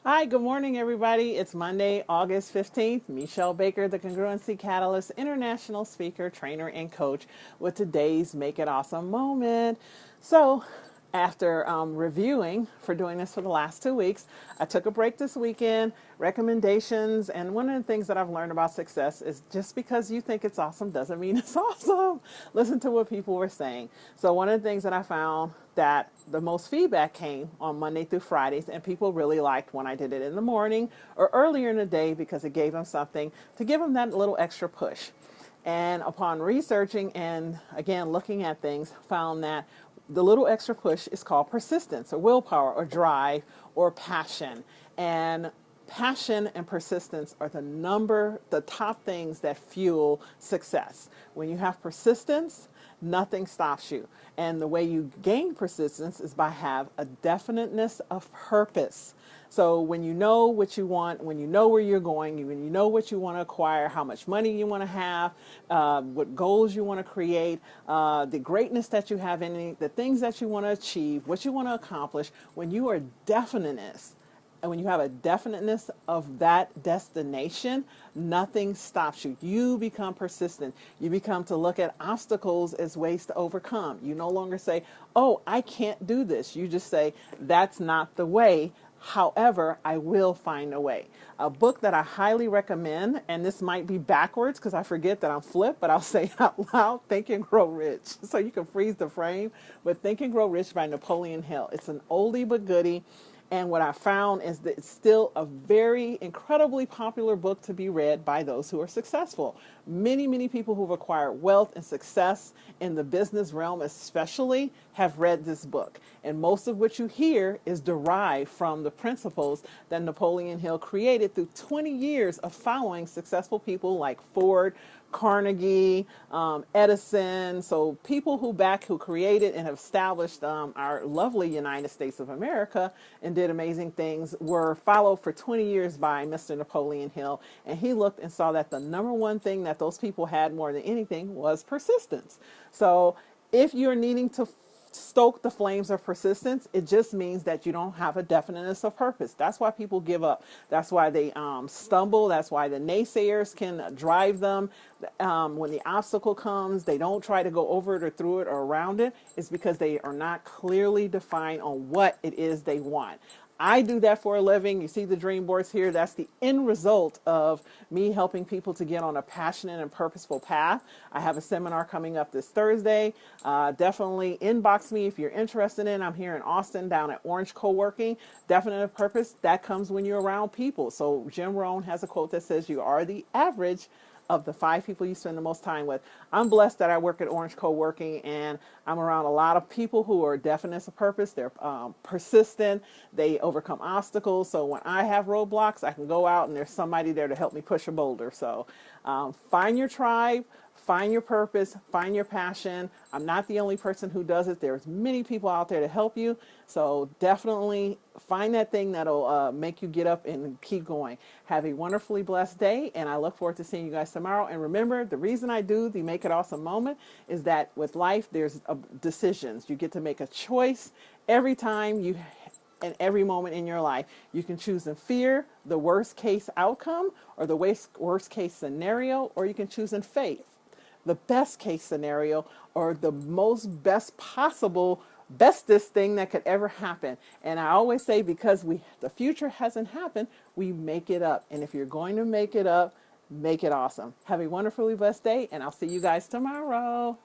Hi, good morning, everybody. It's Monday, August 15th. Michelle Baker, the Congruency Catalyst, international speaker, trainer, and coach, with today's Make It Awesome moment. So, after reviewing for doing this for the last 2 weeks, I took a break this weekend. Recommendations, and one of the things that I've learned about success is just because you think it's awesome doesn't mean it's awesome. Listen to what people were saying. So, one of the things that I found that the most feedback came on Monday through Fridays, and people really liked when I did it in the morning or earlier in the day because it gave them something to give them that little extra push. And upon researching and again looking at things, found that the little extra push is called persistence or willpower or drive or passion. And passion and persistence are the top things that fuel success. When you have persistence, nothing stops you. And the way you gain persistence is by have a definiteness of purpose. So when you know what you want, when you know where you're going, when you know what you want to acquire, how much money you want to have, what goals you want to create, the greatness that you have in it, the things that you want to achieve, what you want to accomplish, when you are definiteness, and when you have a definiteness of that destination, nothing stops you. You become persistent. You become to look at obstacles as ways to overcome. You no longer say, oh, I can't do this. You just say, that's not the way. However, I will find a way. A book that I highly recommend, and this might be backwards because I forget that I'm flipped, but I'll say it out loud, Think and Grow Rich. So you can freeze the frame, but Think and Grow Rich by Napoleon Hill. It's an oldie but goodie. And what I found is that it's still a very incredibly popular book to be read by those who are successful. Many, many people who've acquired wealth and success in the business realm especially have read this book. And most of what you hear is derived from the principles that Napoleon Hill created through 20 years of following successful people like Ford, Carnegie, Edison. So people who created and have established our lovely United States of America and did amazing things were followed for 20 years by Mr. Napoleon Hill. And he looked and saw that the number one thing that those people had more than anything was persistence. So if you're needing to stoke the flames of persistence, it just means that you don't have a definiteness of purpose. That's why people give up. That's why they stumble. That's why the naysayers can drive them. When the obstacle comes, they don't try to go over it or through it or around it. It's because they are not clearly defined on what it is they want. I do that for a living. You see the dream boards here. That's the end result of me helping people to get on a passionate and purposeful path. I have a seminar coming up this Thursday. Definitely inbox me if you're interested in. I'm here in Austin down at Orange Co-working. Definite purpose, that comes when you're around people. So Jim Rohn has a quote that says, you are the average of the 5 people you spend the most time with. I'm blessed that I work at Orange Co-working, and I'm around a lot of people who are definite of purpose. They're persistent. They overcome obstacles. So when I have roadblocks, I can go out and there's somebody there to help me push a boulder. So find your tribe. Find your purpose, find your passion. I'm not the only person who does it. There's many people out there to help you. So definitely find that thing that'll make you get up and keep going. Have a wonderfully blessed day, and I look forward to seeing you guys tomorrow. And remember, the reason I do the Make It Awesome moment is that with life, there's decisions. You get to make a choice every time you in every moment in your life. You can choose in fear, the worst case outcome, or the worst case scenario, or you can choose in faith, the best case scenario, or the most best possible bestest thing that could ever happen. And I always say, because the future hasn't happened, we make it up. And if you're going to make it up, make it awesome. Have a wonderfully blessed day, and I'll see you guys tomorrow.